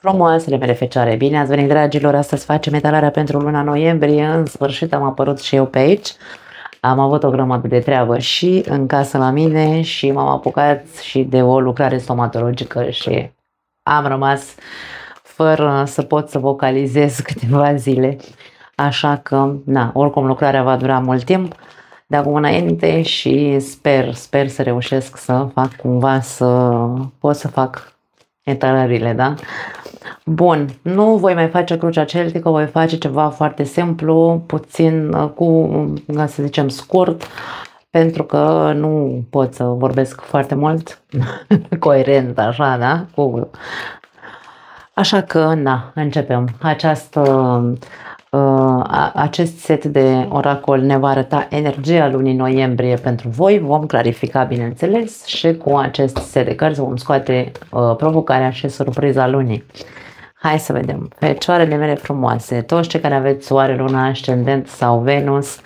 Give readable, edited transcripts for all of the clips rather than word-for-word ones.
Frumoasele mele fecioare, bine ați venit, dragilor! Astăzi facem etalarea pentru luna noiembrie. În sfârșit am apărut și eu pe aici. Am avut o grămadă de treabă și în casă la mine și m-am apucat și de o lucrare stomatologică și am rămas fără să pot să vocalizez câteva zile. Așa că, na, oricum lucrarea va dura mult timp de acum înainte și sper să reușesc să fac cumva să pot să fac etalările, da? Bun, nu voi mai face crucea celtică, voi face ceva foarte simplu, puțin ca să zicem scurt, pentru că nu pot să vorbesc foarte mult, coerent așa, da? Așa că, na, începem. Acest set de oracol ne va arăta energia lunii noiembrie pentru voi. Vom clarifica, bineînțeles, și cu acest set de cărți vom scoate provocarea și surpriza lunii. Hai să vedem. Fecioarele mele frumoase, toți cei care aveți soare, luna, ascendent sau Venus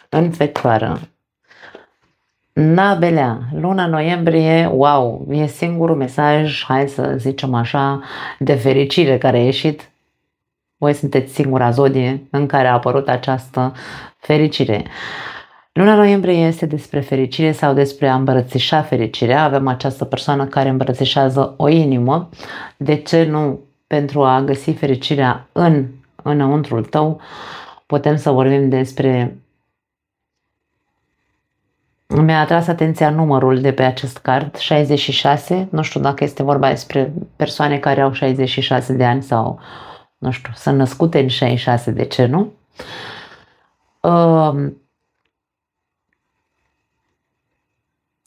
în fecioară. Nabelea, luna noiembrie, wow, e singurul mesaj, hai să zicem așa, de fericire care a ieșit. Voi sunteți singura zodie în care a apărut această fericire. Luna noiembrie este despre fericire sau despre a îmbrățișa fericirea. Avem această persoană care îmbrățișează o inimă. De ce nu? Pentru a găsi fericirea înăuntrul tău, putem să vorbim despre... Mi-a atras atenția numărul de pe acest card, 66. Nu știu dacă este vorba despre persoane care au 66 de ani sau, nu știu, sunt născute în 66, de ce nu?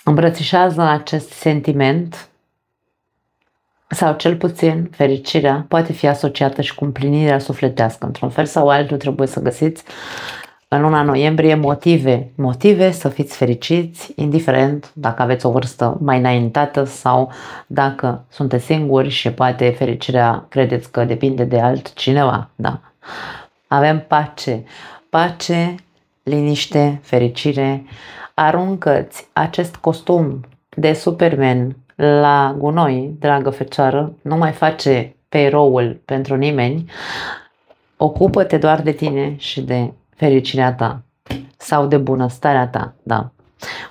Îmbrățișează acest sentiment sau cel puțin fericirea poate fi asociată și cu împlinirea sufletească. Într-un fel sau altul trebuie să găsiți în luna noiembrie motive să fiți fericiți, indiferent dacă aveți o vârstă mai înaintată sau dacă sunteți singuri și poate fericirea credeți că depinde de altcineva. Da. Avem pace, liniște, fericire. Aruncă-ți acest costum de Superman la gunoi, dragă fecioară, nu mai face pe eroul pentru nimeni, ocupă-te doar de tine și de fericirea ta sau de bunăstarea ta, da.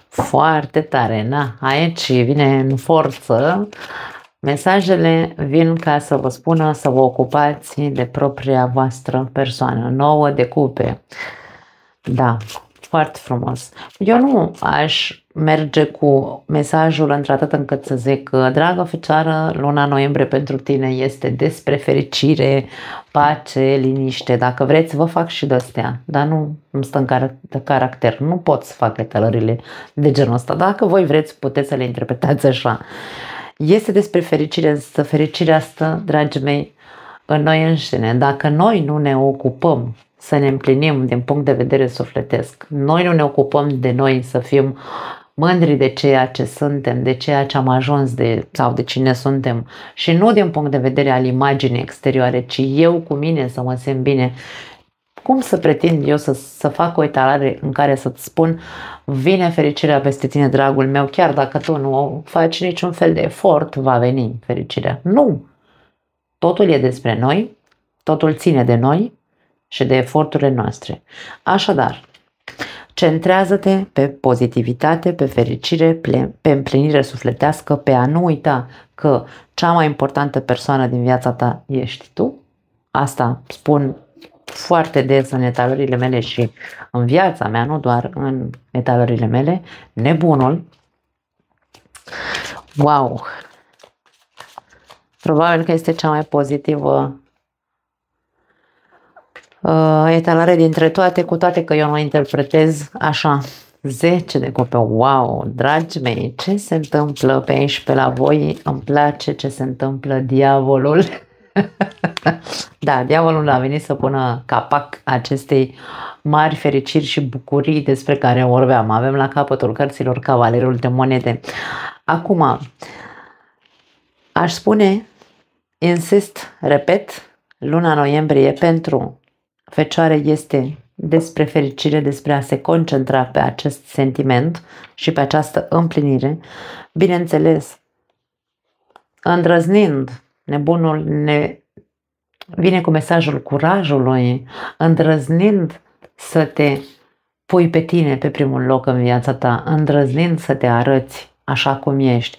Foarte tare, na, aici vine în forță, mesajele vin ca să vă spună să vă ocupați de propria voastră persoană, 9 de cupe, da. Foarte frumos. Eu nu aș merge cu mesajul într-atât încât să zic că, dragă fecioară, luna noiembrie pentru tine este despre fericire, pace, liniște. Dacă vreți, vă fac și de-astea, dar nu îmi stă în caracter. Nu pot să fac etalările de genul ăsta. Dacă voi vreți, puteți să le interpretați așa. Este despre fericire, însă fericirea asta, dragii mei, în noi înșine. Dacă noi nu ne ocupăm să ne împlinim din punct de vedere sufletesc, noi nu ne ocupăm de noi să fim mândri de ceea ce suntem, de ceea ce am ajuns sau de cine suntem și nu din punct de vedere al imaginii exterioare, ci eu cu mine să mă simt bine. Cum să pretind eu să fac o etalare în care să-ți spun vine fericirea peste tine, dragul meu, chiar dacă tu nu faci niciun fel de efort, va veni fericirea. Nu! Totul e despre noi, totul ține de noi și de eforturile noastre. Așadar, centrează-te pe pozitivitate, pe fericire, pe împlinire sufletească, pe a nu uita că cea mai importantă persoană din viața ta ești tu. Asta spun foarte des în etalările mele și în viața mea, nu doar în etalările mele. Nebunul. Wow! Probabil că este cea mai pozitivă etalare dintre toate, cu toate că eu nu interpretez așa. 10 de cupe, wow, dragii mei, ce se întâmplă pe aici pe la voi? Îmi place ce se întâmplă, diavolul. Da, diavolul a venit să pună capac acestei mari fericiri și bucurii despre care vorbeam. Avem la capătul cărților Cavalerul de monede. Acum, aș spune, insist, repet, luna noiembrie pentru fecioare este despre fericire, despre a se concentra pe acest sentiment și pe această împlinire. Bineînțeles, îndrăznind, nebunul ne vine cu mesajul curajului, îndrăznind să te pui pe tine pe primul loc în viața ta, îndrăznind să te arăți așa cum ești.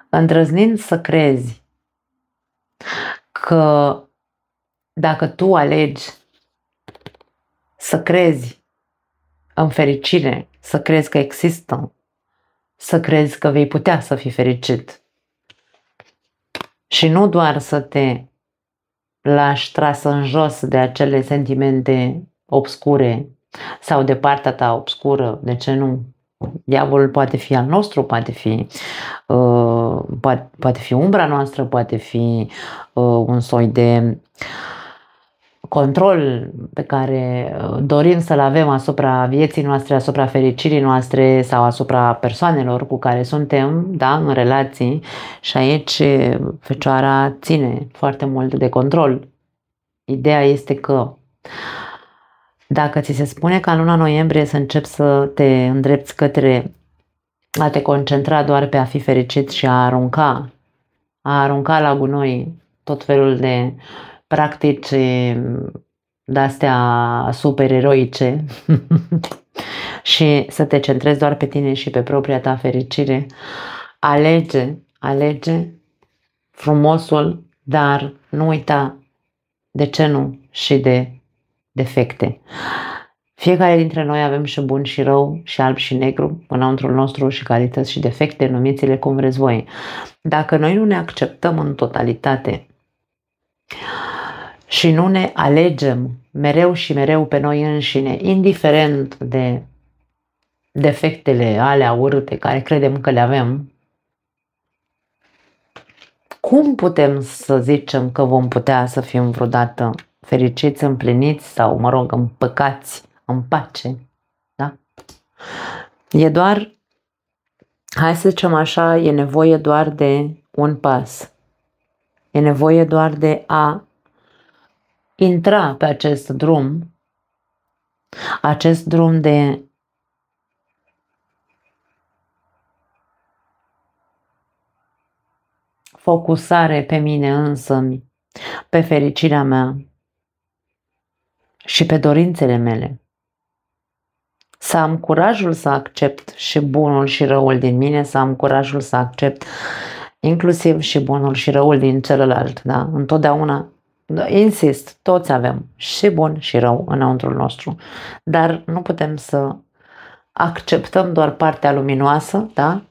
Îndrăznind să crezi că dacă tu alegi să crezi în fericire, să crezi că există, să crezi că vei putea să fii fericit și nu doar să te lași tras în jos de acele sentimente obscure sau de partea ta obscură, de ce nu? Diavolul poate fi al nostru, poate fi umbra noastră, poate fi un soi de control pe care dorim să-l avem asupra vieții noastre, asupra fericirii noastre sau asupra persoanelor cu care suntem, da, în relații, și aici Fecioara ține foarte mult de control. Ideea este că dacă ți se spune că în luna noiembrie să începi să te îndrepți către a te concentra doar pe a fi fericit și a arunca la gunoi tot felul de practici de-astea supereroice și să te centrezi doar pe tine și pe propria ta fericire, alege frumosul, dar nu uita, de ce nu, și de defecte. Fiecare dintre noi avem și bun și rău, și alb și negru înăuntrul nostru, și calități și defecte, numiți-le cum vreți voi. Dacă noi nu ne acceptăm în totalitate și nu ne alegem mereu și mereu pe noi înșine, indiferent de defectele alea urâte care credem că le avem, cum putem să zicem că vom putea să fim vreodată fericiți, împliniți sau, mă rog, împăcați, în pace? Da? E doar, hai să zicem așa, e nevoie doar de un pas. E nevoie doar de a intra pe acest drum de focusare pe mine însămi, pe fericirea mea și pe dorințele mele. Să am curajul să accept și bunul și răul din mine, să am curajul să accept inclusiv și bunul și răul din celălalt. Da? Întotdeauna, insist, toți avem și bun și rău înăuntrul nostru, dar nu putem să acceptăm doar partea luminoasă, da?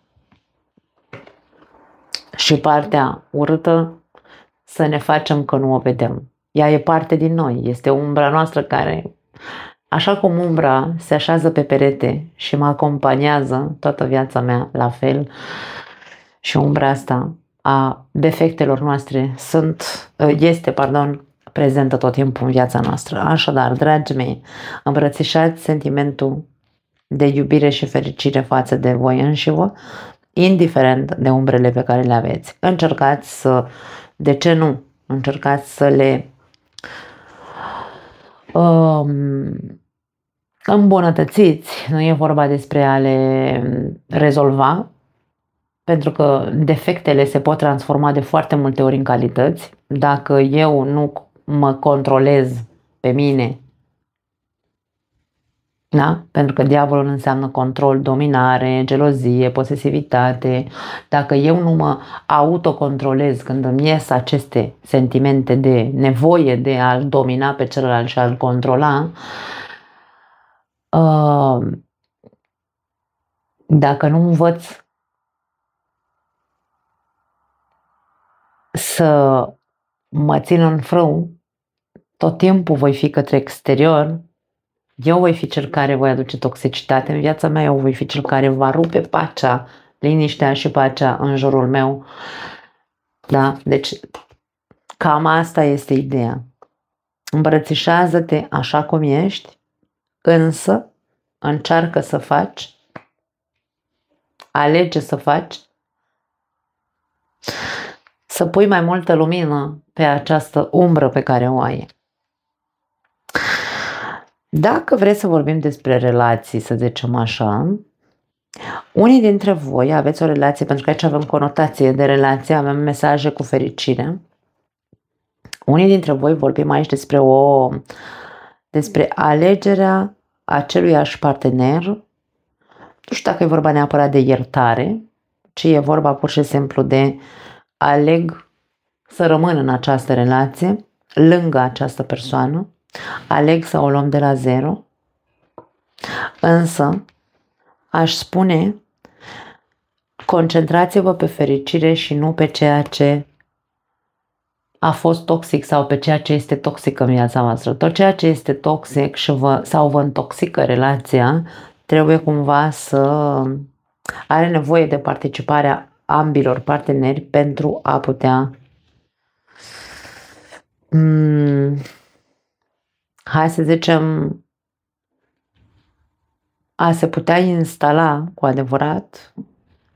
Și partea urâtă să ne facem că nu o vedem. Ea e parte din noi, este umbra noastră care, așa cum umbra se așează pe perete și mă acompaniază toată viața mea la fel, și umbra asta a defectelor noastre este prezentă tot timpul în viața noastră. Așadar, dragii mei, îmbrățișați sentimentul de iubire și fericire față de voi înșivă, indiferent de umbrele pe care le aveți. Încercați să, de ce nu, încercați să le îmbunătățiți, nu e vorba despre a le rezolva, pentru că defectele se pot transforma de foarte multe ori în calități. Dacă eu nu mă controlez pe mine, da? Pentru că diavolul înseamnă control, dominare, gelozie, posesivitate. Dacă eu nu mă autocontrolez când îmi ies aceste sentimente de nevoie de a-l domina pe celălalt și a-l controla, dacă nu învăț să mă țin în frâu, tot timpul voi fi către exterior, eu voi fi cel care voi aduce toxicitate în viața mea, eu voi fi cel care va rupe pacea, liniștea și pacea în jurul meu. Da? Deci, cam asta este ideea. Îmbrățișează-te așa cum ești, însă încearcă să faci, alege să faci, să pui mai multă lumină pe această umbră pe care o ai. Dacă vreți să vorbim despre relații, să zicem așa, Unii dintre voi aveți o relație, pentru că aici avem conotație de relație, avem mesaje cu fericire. Unii dintre voi vorbim aici despre alegerea aceluiași partener. Nu știu dacă e vorba neapărat de iertare, ci e vorba pur și simplu de aleg să rămân în această relație, lângă această persoană, aleg să o luăm de la zero, însă aș spune, concentrați-vă pe fericire și nu pe ceea ce a fost toxic sau pe ceea ce este toxic în viața voastră. Tot ceea ce este toxic sau vă intoxică relația, trebuie cumva să are nevoie de participarea ambilor parteneri pentru a putea hai să zicem a se putea instala cu adevărat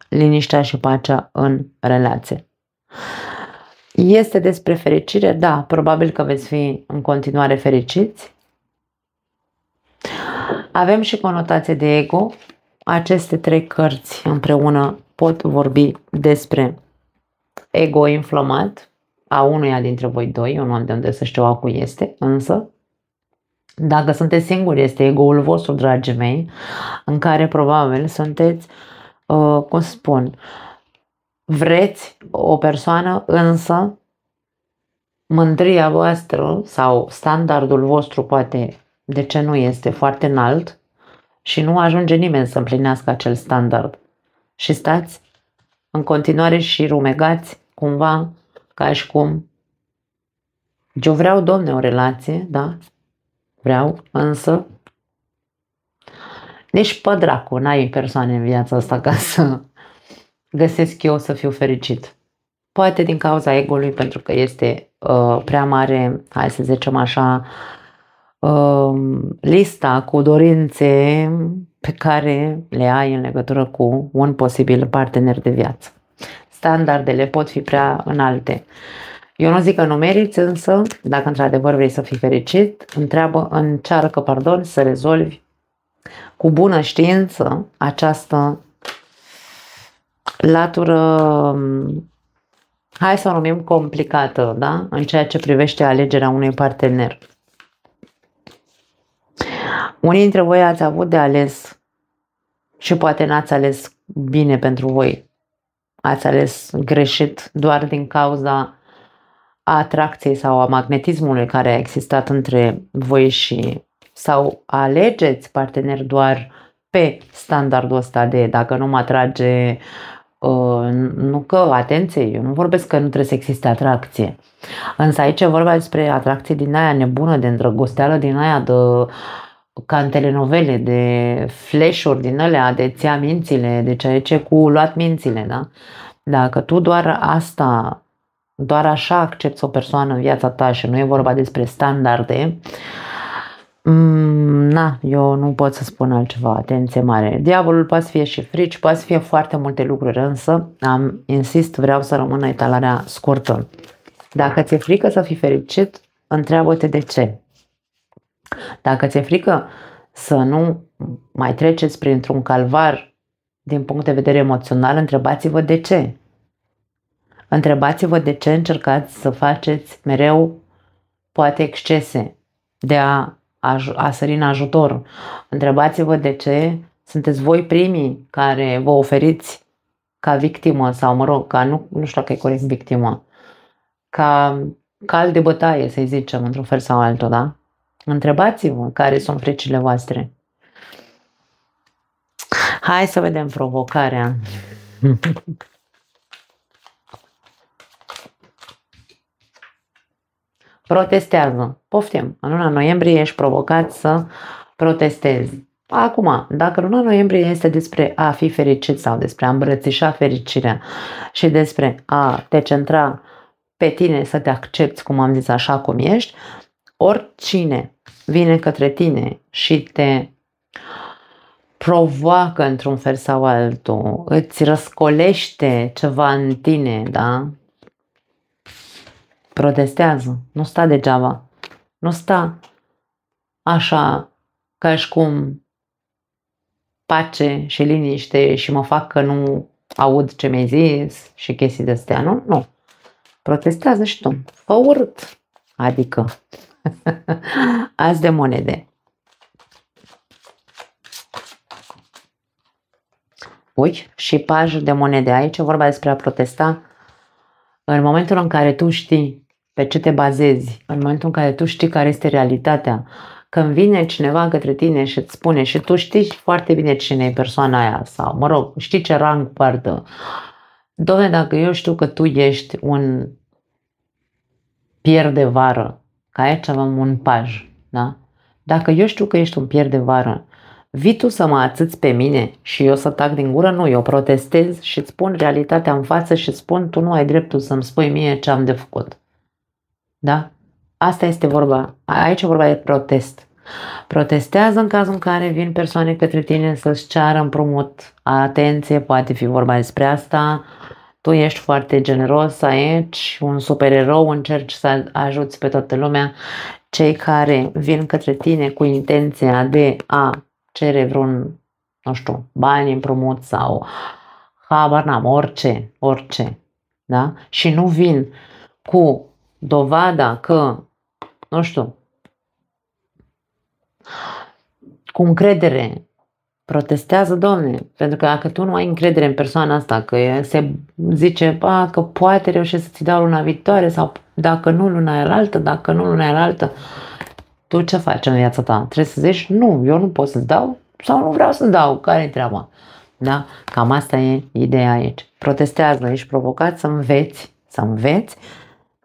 liniștea și pacea în relație. Este despre fericire? Da, probabil că veți fi în continuare fericiți. Avem și conotație de ego. Aceste 3 cărți împreună pot vorbi despre ego inflamat a unuia dintre voi doi. Eu nu am de unde să știu a cui este, însă dacă sunteți singuri, este ego-ul vostru, dragii mei, în care probabil sunteți, cum să spun, vreți o persoană, însă mândria voastră sau standardul vostru poate, de ce nu este foarte înalt și nu ajunge nimeni să împlinească acel standard. Și stați în continuare și rumegați cumva ca și cum eu vreau, Domne, o relație, da? Vreau, însă nici pe dracu n-ai persoane în viața asta ca să găsesc eu să fiu fericit. Poate din cauza ego-ului, pentru că este prea mare, hai să zicem așa, lista cu dorințe pe care le ai în legătură cu un posibil partener de viață. Standardele pot fi prea înalte. Eu nu zic că nu meriți, însă, dacă într-adevăr vrei să fii fericit, încearcă să rezolvi cu bună știință această latură, hai să o numim complicată, da? În ceea ce privește alegerea unui partener. Unii dintre voi ați avut de ales și poate n-ați ales bine pentru voi. Ați ales greșit doar din cauza atracției sau a magnetismului care a existat între voi sau alegeți parteneri doar pe standardul ăsta de dacă nu mă atrage, nu că, atenție, eu nu vorbesc că nu trebuie să existe atracție. Însă aici e vorba despre atracție din aia nebună, de îndrăgosteală, din aia de ca în telenovele, de flash-uri din alea, de ți-a mințile, de ceea ce cu luat mințile, da? Dacă tu doar așa accepti o persoană în viața ta și nu e vorba despre standarde, eu nu pot să spun altceva, atenție mare. Diavolul poate să fie și frici, poate să fie foarte multe lucruri, însă insist, vreau să rămână etalarea scurtă. Dacă ți-e frică să fii fericit, întreabă-te de ce. Dacă ți-e frică să nu mai treceți printr-un calvar din punct de vedere emoțional, întrebați-vă de ce. Întrebați-vă de ce încercați să faceți mereu poate excese de a sări în ajutor. Întrebați-vă de ce sunteți voi primii care vă oferiți ca victimă sau, mă rog, ca nu știu dacă e corect victimă, ca cal de bătaie, să-i zicem, într-un fel sau altul, da? Întrebați-vă care sunt fricile voastre. Hai să vedem provocarea. Protestează. Poftim. În luna noiembrie ești provocat să protestezi. Acum, dacă luna noiembrie este despre a fi fericit sau despre a îmbrățișa fericirea și despre a te centra pe tine, să te accepti, cum am zis, așa cum ești, oricine vine către tine și te provoacă într-un fel sau altul, îți răscolește ceva în tine, da? Protestează, nu sta degeaba, nu sta așa ca și cum pace și liniște și mă fac că nu aud ce mi-ai zis și chestii de-astea, nu? Nu. Protestează și tu. Fă urât. Adică As de monede. Ui, și paj de monede. Aici e vorba despre a protesta în momentul în care tu știi pe ce te bazezi, în momentul în care tu știi care este realitatea. Când vine cineva către tine și îți spune și tu știi foarte bine cine e persoana aia sau, mă rog, știi ce rang poartă. Doamne, dacă eu știu că tu ești un pier de vară, că aici avem un paj, da? Dacă eu știu că ești un pier de vară, vii tu să mă atâți pe mine și eu să tac din gură? Nu, eu protestez și îți spun realitatea în față și spun tu nu ai dreptul să-mi spui mie ce am de făcut. Da? Asta este vorba. Aici e vorba de protest. Protestează în cazul în care vin persoane către tine să-ți ceară împrumut. Atenție, poate fi vorba despre asta. Tu ești foarte generos aici, un supererou, încerci să ajuți pe toată lumea. Cei care vin către tine cu intenția de a cere vreun, nu știu, bani împrumut sau habar n-am, orice, da? Și nu vin cu dovada că, nu știu, cu încredere, protestează, Doamne, pentru că dacă tu nu ai încredere în persoana asta, că se zice că poate reușești să-ți dau luna viitoare sau dacă nu luna aia dacă nu luna aia tu ce faci în viața ta? Trebuie să zici, nu, eu nu pot să-ți dau sau nu vreau să-ți dau, care-i treaba? Da? Cam asta e ideea aici. Protestează, ești provocat să înveți,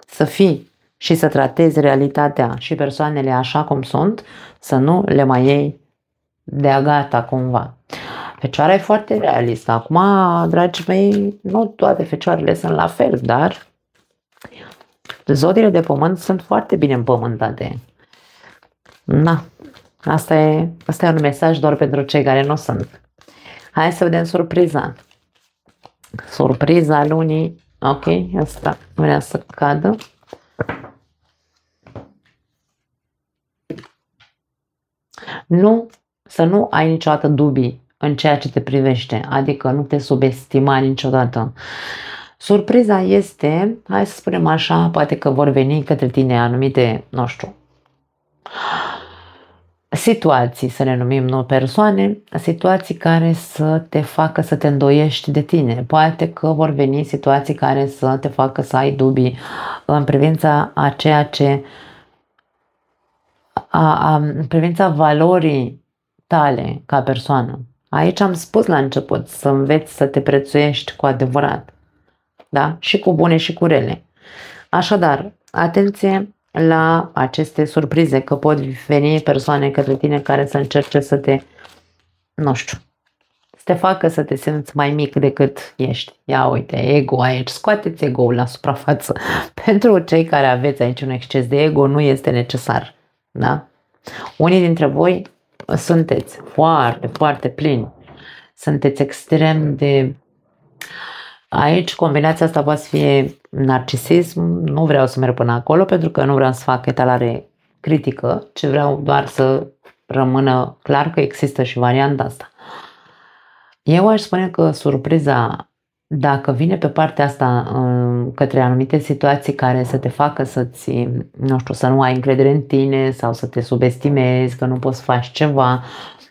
să fii și să tratezi realitatea și persoanele așa cum sunt, să nu le mai iei de-a gata cumva. Fecioara e foarte realistă. Acum, dragii mei, nu toate fecioarele sunt la fel, dar zodiile de pământ sunt foarte bine împământate. Na, asta e un mesaj doar pentru cei care nu sunt. Hai să vedem surpriza. Surpriza lunii. Ok, asta vrea să cadă. Să nu ai niciodată dubii în ceea ce te privește, adică nu te subestima niciodată. Surpriza este, hai să spunem așa, poate că vor veni către tine anumite, nu știu, situații, să le numim, nu persoane, situații care să te facă să te îndoiești de tine. Poate că vor veni situații care să te facă să ai dubii în privința a ceea ce în privința valorii tale ca persoană. Aici am spus la început să înveți să te prețuiești cu adevărat. Da? Și cu bune și cu rele. Așadar, atenție la aceste surprize, că pot veni persoane către tine care să încerce să te, nu știu, să te facă să te simți mai mic decât ești. Ia uite, ego aici, scoateți ego-ul la suprafață. Pentru cei care aveți aici un exces de ego, nu este necesar. Da? Unii dintre voi sunteți foarte, foarte plini. Sunteți extrem de... Aici combinația asta poate fi narcisism, nu vreau să merg până acolo pentru că nu vreau să fac etalare critică, ci vreau doar să rămână clar că există și varianta asta. Eu aș spune că surpriza, dacă vine pe partea asta către anumite situații care să te facă să-ți, nu știu, să nu ai încredere în tine sau să te subestimezi, că nu poți să faci ceva,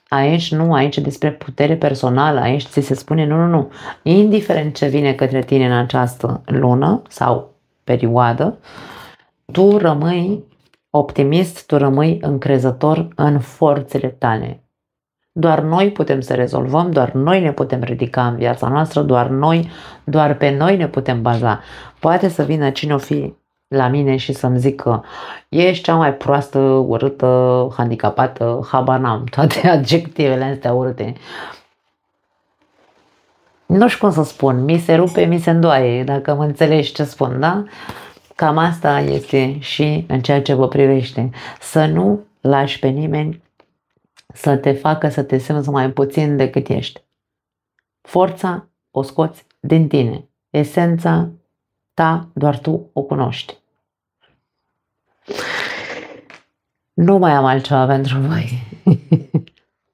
aici nu, aici e despre putere personală, aici ți se spune nu, indiferent ce vine către tine în această lună sau perioadă, tu rămâi optimist, tu rămâi încrezător în forțele tale. Doar noi putem să rezolvăm, doar noi ne putem ridica în viața noastră, doar pe noi ne putem baza. Poate să vină cine o fi la mine și să-mi zică ești cea mai proastă, urâtă, handicapată, habar n-am, toate adjectivele astea urâte. Nu știu cum să spun, mi se rupe, mi se îndoaie, dacă mă înțelegi ce spun, da? Cam asta este și în ceea ce vă privește. Să nu lași pe nimeni să te facă să te simți mai puțin decât ești. Forța o scoți din tine. Esența ta doar tu o cunoști. Nu mai am altceva pentru voi.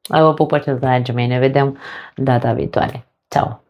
Vă pupăcesc, dragii mei, ne vedem data viitoare. Ciao!